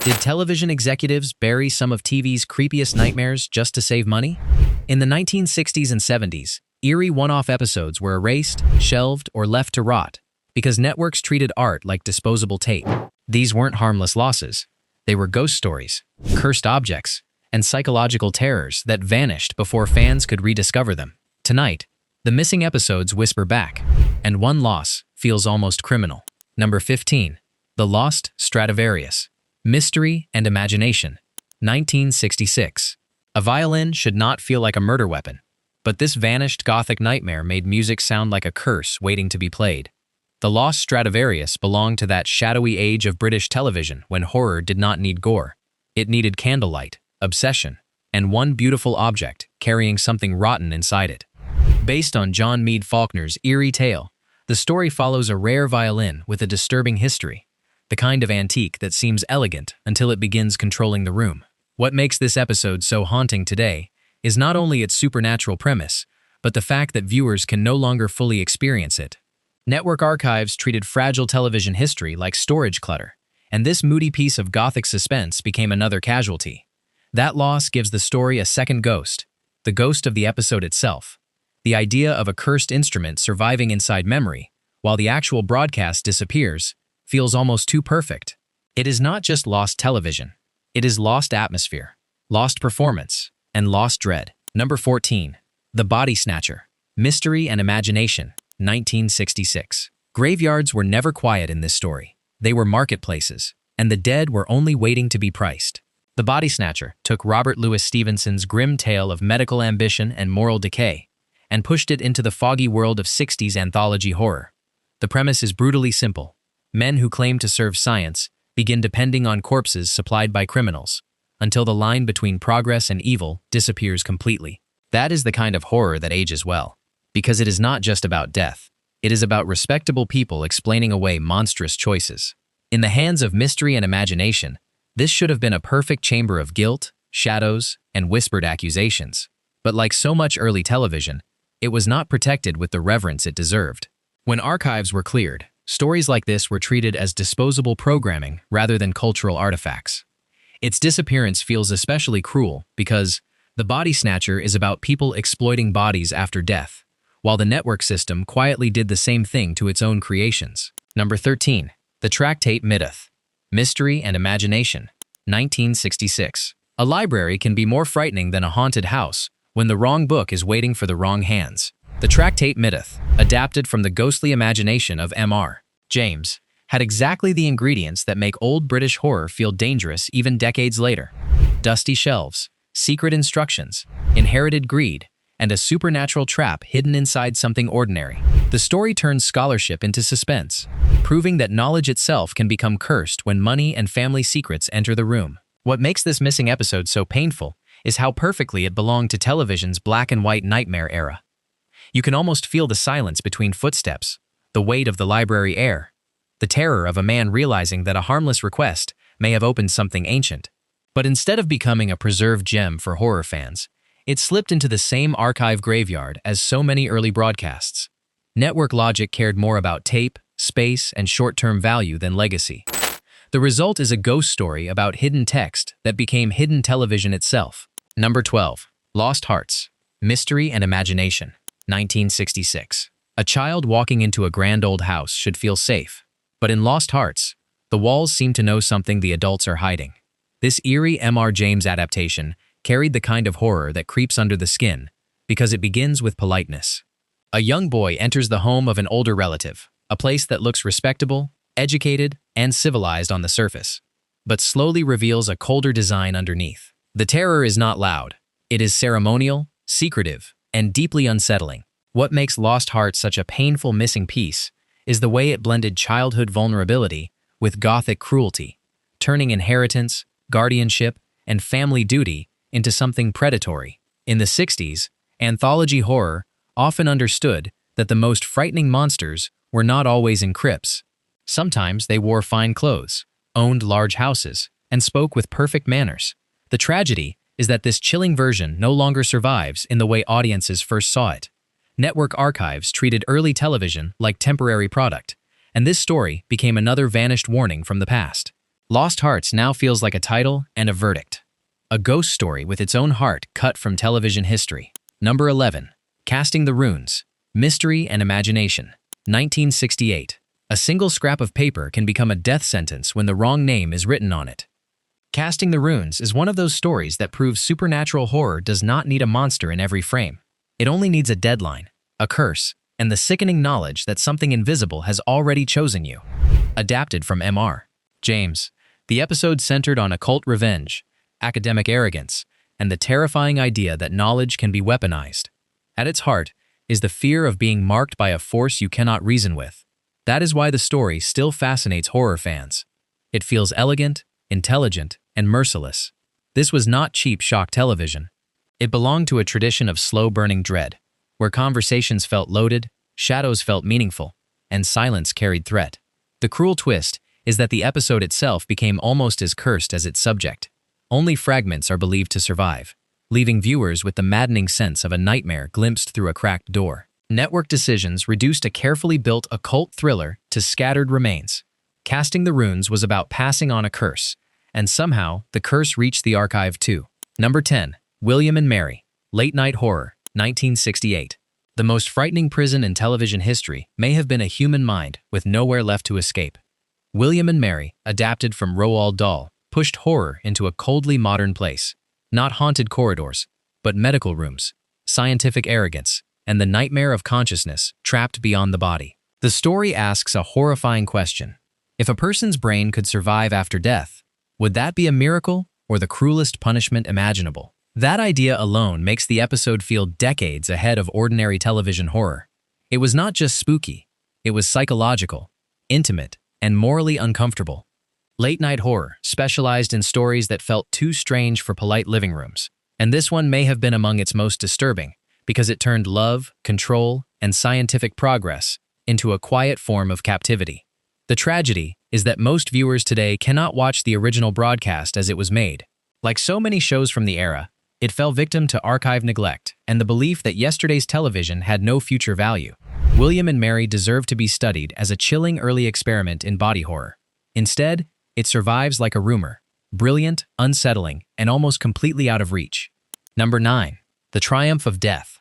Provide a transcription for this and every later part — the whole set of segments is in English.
Did television executives bury some of TV's creepiest nightmares just to save money? In the 1960s and 70s, eerie one-off episodes were erased, shelved, or left to rot because networks treated art like disposable tape. These weren't harmless losses. They were ghost stories, cursed objects, and psychological terrors that vanished before fans could rediscover them. Tonight, the missing episodes whisper back, and one loss feels almost criminal. Number 15. The Lost Stradivarius. Mystery and Imagination. 1966. A violin should not feel like a murder weapon, but this vanished Gothic nightmare made music sound like a curse waiting to be played. The Lost Stradivarius belonged to that shadowy age of British television when horror did not need gore. It needed candlelight, obsession, and one beautiful object carrying something rotten inside it. Based on John Mead Faulkner's eerie tale, the story follows a rare violin with a disturbing history, the kind of antique that seems elegant until it begins controlling the room. What makes this episode so haunting today is not only its supernatural premise, but the fact that viewers can no longer fully experience it. Network archives treated fragile television history like storage clutter, and this moody piece of Gothic suspense became another casualty. That loss gives the story a second ghost, the ghost of the episode itself. The idea of a cursed instrument surviving inside memory, while the actual broadcast disappears, feels almost too perfect. It is not just lost television. It is lost atmosphere, lost performance, and lost dread. Number 14. The Body Snatcher. Mystery and Imagination. 1966. Graveyards were never quiet in this story. They were marketplaces, and the dead were only waiting to be priced. The Body Snatcher took Robert Louis Stevenson's grim tale of medical ambition and moral decay and pushed it into the foggy world of 60s anthology horror. The premise is brutally simple. Men who claim to serve science begin depending on corpses supplied by criminals, until the line between progress and evil disappears completely. That is the kind of horror that ages well, because it is not just about death. It is about respectable people explaining away monstrous choices. In the hands of mystery and imagination, this should have been a perfect chamber of guilt, shadows, and whispered accusations. But like so much early television, it was not protected with the reverence it deserved. When archives were cleared, stories like this were treated as disposable programming rather than cultural artifacts. Its disappearance feels especially cruel because The Body Snatcher is about people exploiting bodies after death, while the network system quietly did the same thing to its own creations. Number 13. The Tractate Myth. Mystery and Imagination. 1966. A library can be more frightening than a haunted house when the wrong book is waiting for the wrong hands. The Tractate Myth, adapted from the ghostly imagination of M.R. James, had exactly the ingredients that make old British horror feel dangerous even decades later. Dusty shelves, secret instructions, inherited greed, and a supernatural trap hidden inside something ordinary. The story turns scholarship into suspense, proving that knowledge itself can become cursed when money and family secrets enter the room. What makes this missing episode so painful is how perfectly it belonged to television's black and white nightmare era. You can almost feel the silence between footsteps, the weight of the library air, the terror of a man realizing that a harmless request may have opened something ancient. But instead of becoming a preserved gem for horror fans, it slipped into the same archive graveyard as so many early broadcasts. Network logic cared more about tape, space, and short-term value than legacy. The result is a ghost story about hidden text that became hidden television itself. Number 12. Lost Hearts. Mystery and Imagination. 1966. A child walking into a grand old house should feel safe, but in Lost Hearts, the walls seem to know something the adults are hiding. This eerie M.R. James adaptation carried the kind of horror that creeps under the skin because it begins with politeness. A young boy enters the home of an older relative, a place that looks respectable, educated, and civilized on the surface, but slowly reveals a colder design underneath. The terror is not loud. It is ceremonial, secretive, and deeply unsettling. What makes Lost Hearts such a painful missing piece is the way it blended childhood vulnerability with Gothic cruelty, turning inheritance, guardianship, and family duty into something predatory. In the 60s, anthology horror often understood that the most frightening monsters were not always in crypts. Sometimes they wore fine clothes, owned large houses, and spoke with perfect manners. The tragedy is that this chilling version no longer survives in the way audiences first saw it. Network archives treated early television like temporary product, and this story became another vanished warning from the past. Lost Hearts now feels like a title and a verdict. A ghost story with its own heart cut from television history. Number 11. Casting the Runes. Mystery and Imagination. 1968. A single scrap of paper can become a death sentence when the wrong name is written on it. Casting the Runes is one of those stories that proves supernatural horror does not need a monster in every frame. It only needs a deadline, a curse, and the sickening knowledge that something invisible has already chosen you. Adapted from M.R. James, the episode centered on occult revenge, academic arrogance, and the terrifying idea that knowledge can be weaponized. At its heart is the fear of being marked by a force you cannot reason with. That is why the story still fascinates horror fans. It feels elegant, intelligent, and merciless. This was not cheap shock television. It belonged to a tradition of slow-burning dread, where conversations felt loaded, shadows felt meaningful, and silence carried threat. The cruel twist is that the episode itself became almost as cursed as its subject. Only fragments are believed to survive, leaving viewers with the maddening sense of a nightmare glimpsed through a cracked door. Network decisions reduced a carefully built occult thriller to scattered remains. Casting the Runes was about passing on a curse, and somehow the curse reached the archive too. Number 10. William and Mary. Late Night Horror. 1968. The most frightening prison in television history may have been a human mind with nowhere left to escape. William and Mary, adapted from Roald Dahl, pushed horror into a coldly modern place. Not haunted corridors, but medical rooms, scientific arrogance, and the nightmare of consciousness trapped beyond the body. The story asks a horrifying question. If a person's brain could survive after death, would that be a miracle or the cruelest punishment imaginable? That idea alone makes the episode feel decades ahead of ordinary television horror. It was not just spooky, it was psychological, intimate, and morally uncomfortable. Late Night Horror specialized in stories that felt too strange for polite living rooms, and this one may have been among its most disturbing because it turned love, control, and scientific progress into a quiet form of captivity. The tragedy is that most viewers today cannot watch the original broadcast as it was made. Like so many shows from the era, it fell victim to archive neglect and the belief that yesterday's television had no future value. William and Mary deserved to be studied as a chilling early experiment in body horror. Instead, it survives like a rumor, brilliant, unsettling, and almost completely out of reach. Number 9. The Triumph of Death.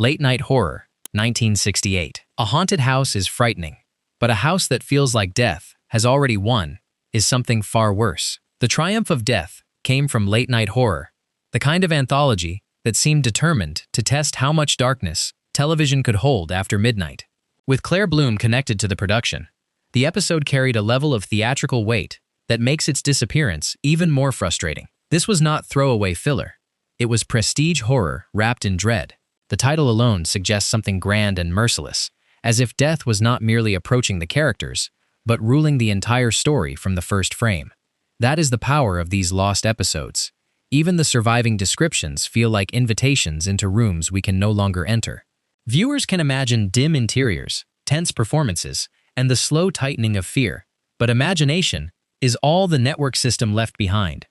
Late Night Horror. 1968. A haunted house is frightening, but a house that feels like death has already won is something far worse. The Triumph of Death came from Late Night Horror, the kind of anthology that seemed determined to test how much darkness television could hold after midnight. With Claire Bloom connected to the production, the episode carried a level of theatrical weight that makes its disappearance even more frustrating. This was not throwaway filler. It was prestige horror wrapped in dread. The title alone suggests something grand and merciless, as if death was not merely approaching the characters, but ruling the entire story from the first frame. That is the power of these lost episodes. Even the surviving descriptions feel like invitations into rooms we can no longer enter. Viewers can imagine dim interiors, tense performances, and the slow tightening of fear, but imagination is all the network system left behind.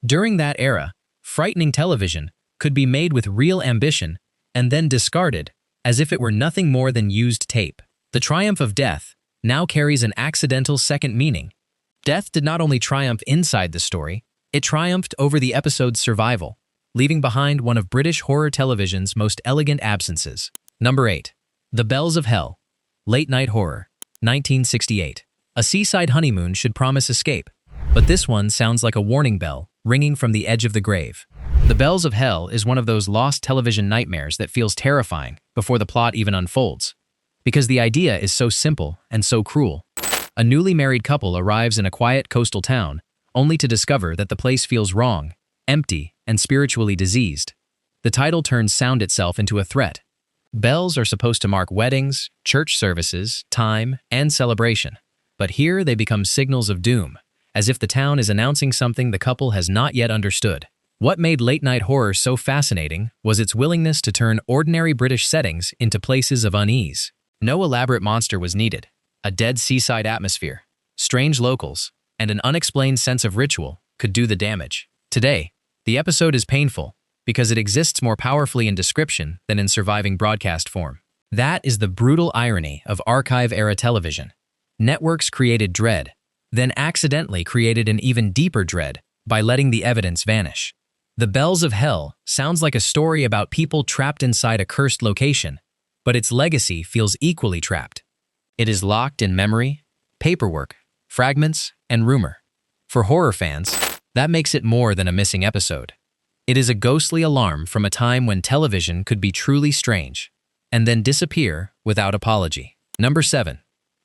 During that era, frightening television could be made with real ambition and then discarded as if it were nothing more than used tape. The Triumph of Death now carries an accidental second meaning. Death did not only triumph inside the story, it triumphed over the episode's survival, leaving behind one of British horror television's most elegant absences. Number 8. The Bells of Hell. Late Night Horror. 1968. A seaside honeymoon should promise escape, but this one sounds like a warning bell ringing from the edge of the grave. The Bells of Hell is one of those lost television nightmares that feels terrifying before the plot even unfolds, because the idea is so simple and so cruel. A newly married couple arrives in a quiet coastal town, only to discover that the place feels wrong, empty, and spiritually diseased. The title turns sound itself into a threat. Bells are supposed to mark weddings, church services, time, and celebration, but here they become signals of doom, as if the town is announcing something the couple has not yet understood. What made Late Night Horror so fascinating was its willingness to turn ordinary British settings into places of unease. No elaborate monster was needed. A dead seaside atmosphere, strange locals, and an unexplained sense of ritual could do the damage. Today, the episode is painful because it exists more powerfully in description than in surviving broadcast form. That is the brutal irony of archive-era television. Networks created dread, then accidentally created an even deeper dread by letting the evidence vanish. The Bells of Hell sounds like a story about people trapped inside a cursed location, but its legacy feels equally trapped. It is locked in memory, paperwork, fragments, and rumor. For horror fans, that makes it more than a missing episode. It is a ghostly alarm from a time when television could be truly strange, and then disappear without apology. Number 7.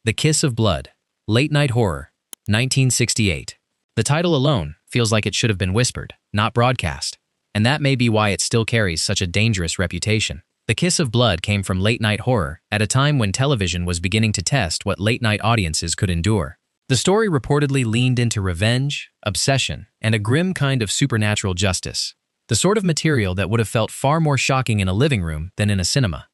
The Kiss of Blood, Late Night Horror, 1968. The title alone feels like it should have been whispered, not broadcast, and that may be why it still carries such a dangerous reputation. The Kiss of Blood came from late-night horror at a time when television was beginning to test what late-night audiences could endure. The story reportedly leaned into revenge, obsession, and a grim kind of supernatural justice, the sort of material that would have felt far more shocking in a living room than in a cinema.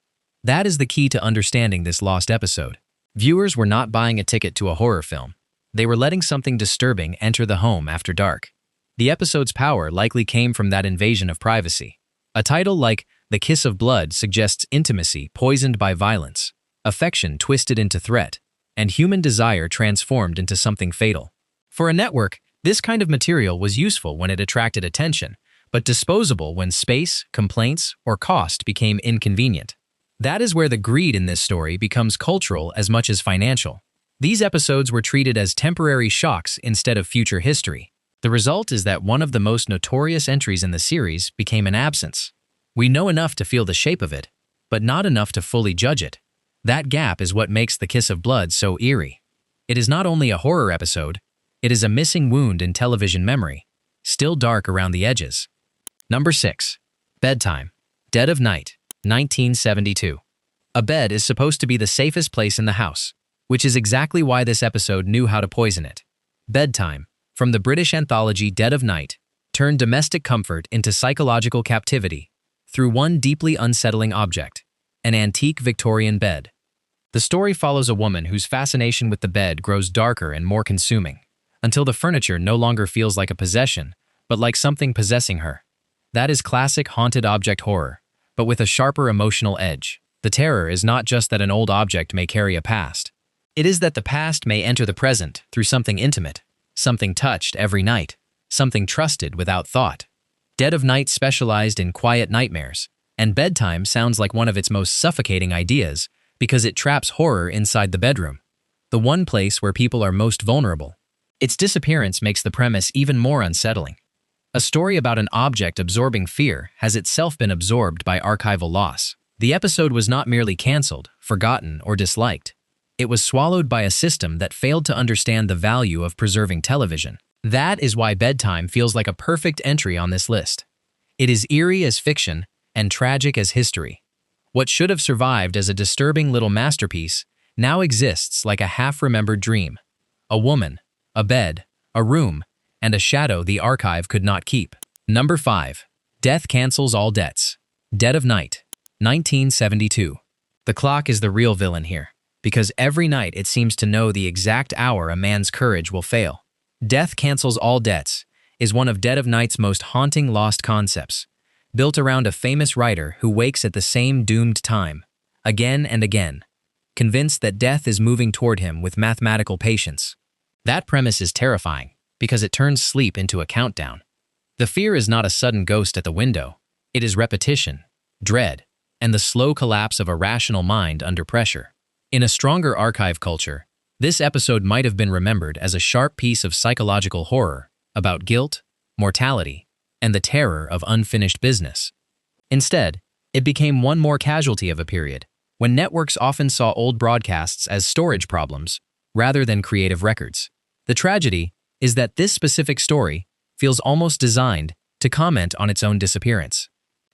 That is the key to understanding this lost episode. Viewers were not buying a ticket to a horror film. They were letting something disturbing enter the home after dark. The episode's power likely came from that invasion of privacy. A title like The Kiss of Blood suggests intimacy poisoned by violence, affection twisted into threat, and human desire transformed into something fatal. For a network, this kind of material was useful when it attracted attention, but disposable when space, complaints, or cost became inconvenient. That is where the greed in this story becomes cultural as much as financial. These episodes were treated as temporary shocks instead of future history. The result is that one of the most notorious entries in the series became an absence. We know enough to feel the shape of it, but not enough to fully judge it. That gap is what makes The Kiss of Blood so eerie. It is not only a horror episode, it is a missing wound in television memory, still dark around the edges. Number 6. Bedtime, Dead of Night, 1972. A bed is supposed to be the safest place in the house, which is exactly why this episode knew how to poison it. Bedtime, from the British anthology Dead of Night, turned domestic comfort into psychological captivity through one deeply unsettling object, an antique Victorian bed. The story follows a woman whose fascination with the bed grows darker and more consuming, until the furniture no longer feels like a possession, but like something possessing her. That is classic haunted object horror, but with a sharper emotional edge. The terror is not just that an old object may carry a past. It is that the past may enter the present through something intimate, something touched every night, something trusted without thought. Dead of Night specialized in quiet nightmares, and bedtime sounds like one of its most suffocating ideas because it traps horror inside the bedroom, the one place where people are most vulnerable. Its disappearance makes the premise even more unsettling. A story about an object absorbing fear has itself been absorbed by archival loss. The episode was not merely canceled, forgotten, or disliked. It was swallowed by a system that failed to understand the value of preserving television. That is why Bedtime feels like a perfect entry on this list. It is eerie as fiction and tragic as history. What should have survived as a disturbing little masterpiece now exists like a half-remembered dream. A woman, a bed, a room, and a shadow the archive could not keep. Number 5. Death Cancels All Debts, Dead of Night, 1972. The clock is the real villain here, because every night it seems to know the exact hour a man's courage will fail. Death Cancels All Debts is one of Dead of Night's most haunting lost concepts, built around a famous writer who wakes at the same doomed time, again and again, convinced that death is moving toward him with mathematical patience. That premise is terrifying, because it turns sleep into a countdown. The fear is not a sudden ghost at the window. It is repetition, dread, and the slow collapse of a rational mind under pressure. In a stronger archive culture, this episode might have been remembered as a sharp piece of psychological horror about guilt, mortality, and the terror of unfinished business. Instead, it became one more casualty of a period when networks often saw old broadcasts as storage problems rather than creative records. The tragedy is that this specific story feels almost designed to comment on its own disappearance.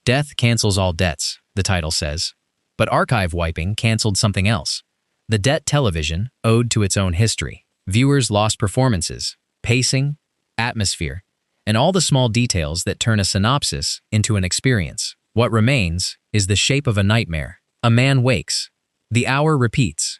Death cancels all debts, the title says, but archive wiping canceled something else. The debt television owed to its own history. Viewers lost performances, pacing, atmosphere, and all the small details that turn a synopsis into an experience. What remains is the shape of a nightmare. A man wakes. The hour repeats.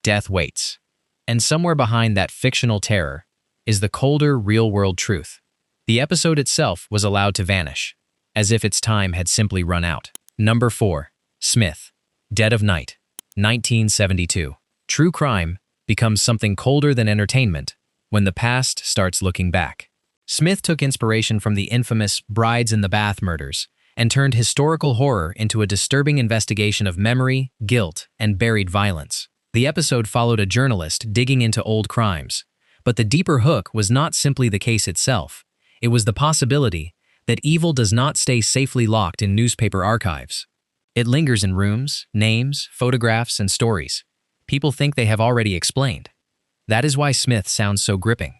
Death waits. And somewhere behind that fictional terror is the colder, real-world truth. The episode itself was allowed to vanish, as if its time had simply run out. Number 4. Smith, Dead of Night, 1972. True crime becomes something colder than entertainment when the past starts looking back. Smith took inspiration from the infamous Brides in the Bath murders and turned historical horror into a disturbing investigation of memory, guilt, and buried violence. The episode followed a journalist digging into old crimes, but the deeper hook was not simply the case itself. It was the possibility that evil does not stay safely locked in newspaper archives. It lingers in rooms, names, photographs, and stories people think they have already explained. That is why Smith sounds so gripping.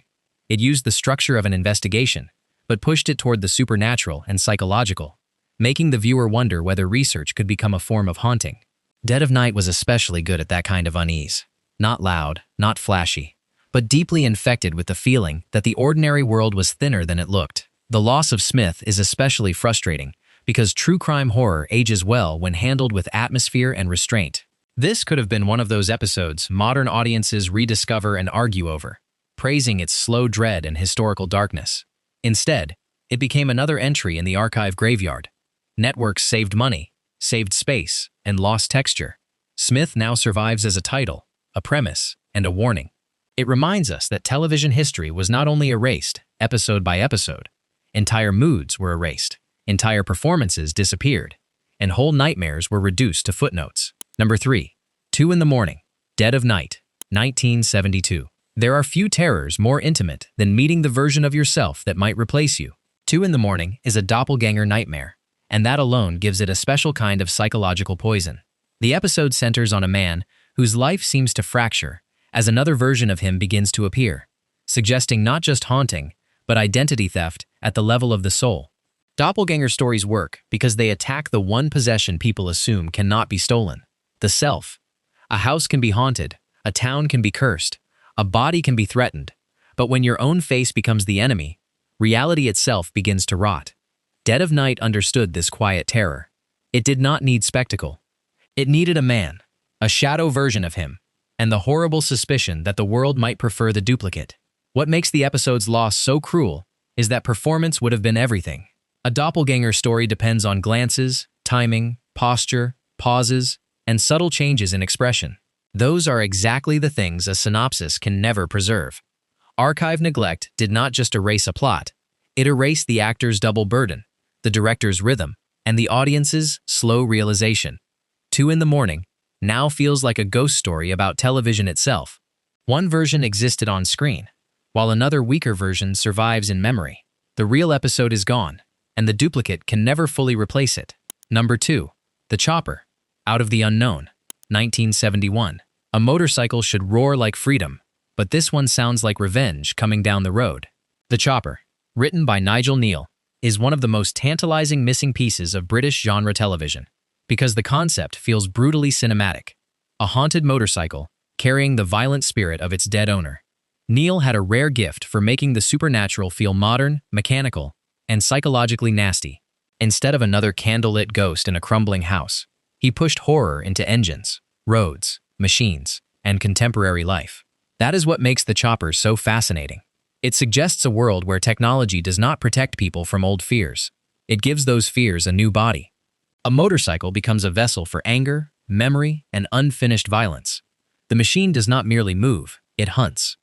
It used the structure of an investigation, but pushed it toward the supernatural and psychological, making the viewer wonder whether research could become a form of haunting. Dead of Night was especially good at that kind of unease. Not loud, not flashy, but deeply infected with the feeling that the ordinary world was thinner than it looked. The loss of Smith is especially frustrating because true crime horror ages well when handled with atmosphere and restraint. This could have been one of those episodes modern audiences rediscover and argue over, praising its slow dread and historical darkness. Instead, it became another entry in the archive graveyard. Networks saved money, saved space, and lost texture. Smith now survives as a title, a premise, and a warning. It reminds us that television history was not only erased, episode by episode. Entire moods were erased, entire performances disappeared, and whole nightmares were reduced to footnotes. Number 3. 2 in the Morning, Dead of Night, 1972. There are few terrors more intimate than meeting the version of yourself that might replace you. 2 in the Morning is a doppelganger nightmare, and that alone gives it a special kind of psychological poison. The episode centers on a man whose life seems to fracture as another version of him begins to appear, suggesting not just haunting, but identity theft at the level of the soul. Doppelganger stories work because they attack the one possession people assume cannot be stolen: the self. A house can be haunted, a town can be cursed, a body can be threatened, but when your own face becomes the enemy, reality itself begins to rot. Dead of Night understood this quiet terror. It did not need spectacle. It needed a man, a shadow version of him, and the horrible suspicion that the world might prefer the duplicate. What makes the episode's loss so cruel is that performance would have been everything. A doppelganger story depends on glances, timing, posture, pauses, and subtle changes in expression. Those are exactly the things a synopsis can never preserve. Archive neglect did not just erase a plot, it erased the actor's double burden, the director's rhythm, and the audience's slow realization. 2 in the Morning now feels like a ghost story about television itself. One version existed on screen, while another weaker version survives in memory. The real episode is gone, and the duplicate can never fully replace it. Number 2. The Chopper, Out of the Unknown, 1971. A motorcycle should roar like freedom, but this one sounds like revenge coming down the road. The Chopper, written by Nigel Neal, is one of the most tantalizing missing pieces of British genre television, because the concept feels brutally cinematic. A haunted motorcycle carrying the violent spirit of its dead owner. Neal had a rare gift for making the supernatural feel modern, mechanical, and psychologically nasty. Instead of another candlelit ghost in a crumbling house, he pushed horror into engines, roads, machines, and contemporary life. That is what makes The Chopper so fascinating. It suggests a world where technology does not protect people from old fears. It gives those fears a new body. A motorcycle becomes a vessel for anger, memory, and unfinished violence. The machine does not merely move, it hunts.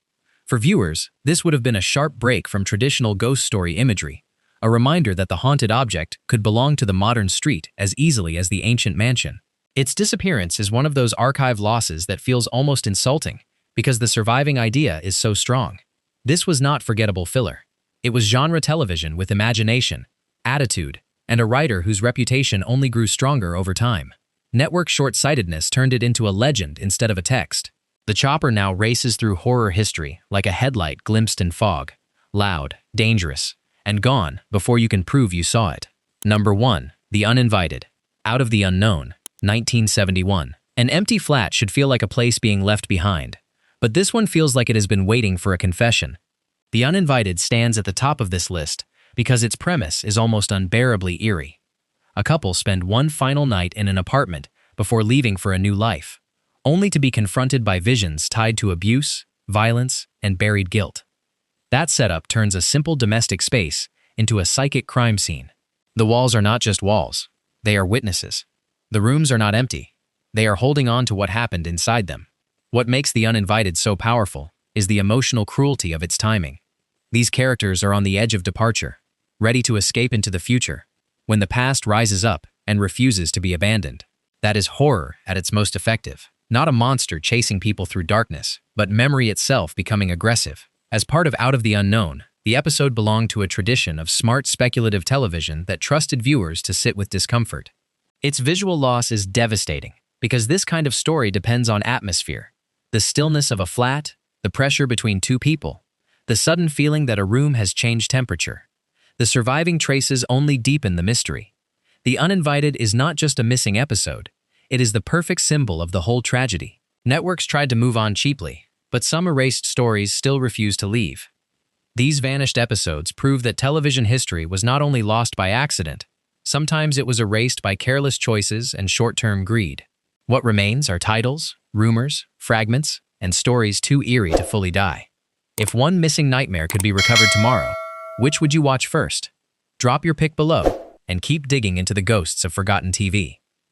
For viewers, this would have been a sharp break from traditional ghost story imagery, a reminder that the haunted object could belong to the modern street as easily as the ancient mansion. Its disappearance is one of those archive losses that feels almost insulting because the surviving idea is so strong. This was not forgettable filler. It was genre television with imagination, attitude, and a writer whose reputation only grew stronger over time. Network short-sightedness turned it into a legend instead of a text. The Chopper now races through horror history like a headlight glimpsed in fog, loud, dangerous, and gone before you can prove you saw it. Number 1. The Uninvited, Out of the Unknown, 1971. An empty flat should feel like a place being left behind, but this one feels like it has been waiting for a confession. The Uninvited stands at the top of this list because its premise is almost unbearably eerie. A couple spend one final night in an apartment before leaving for a new life, only to be confronted by visions tied to abuse, violence, and buried guilt. That setup turns a simple domestic space into a psychic crime scene. The walls are not just walls, they are witnesses. The rooms are not empty, they are holding on to what happened inside them. What makes The Uninvited so powerful is the emotional cruelty of its timing. These characters are on the edge of departure, ready to escape into the future, when the past rises up and refuses to be abandoned. That is horror at its most effective. Not a monster chasing people through darkness, but memory itself becoming aggressive. As part of Out of the Unknown, the episode belonged to a tradition of smart speculative television that trusted viewers to sit with discomfort. Its visual loss is devastating, because this kind of story depends on atmosphere. The stillness of a flat, the pressure between two people, the sudden feeling that a room has changed temperature. The surviving traces only deepen the mystery. The Uninvited is not just a missing episode, it is the perfect symbol of the whole tragedy. Networks tried to move on cheaply, but some erased stories still refuse to leave. These vanished episodes prove that television history was not only lost by accident, sometimes it was erased by careless choices and short-term greed. What remains are titles, rumors, fragments, and stories too eerie to fully die. If one missing nightmare could be recovered tomorrow, which would you watch first? Drop your pick below and keep digging into the ghosts of forgotten TV.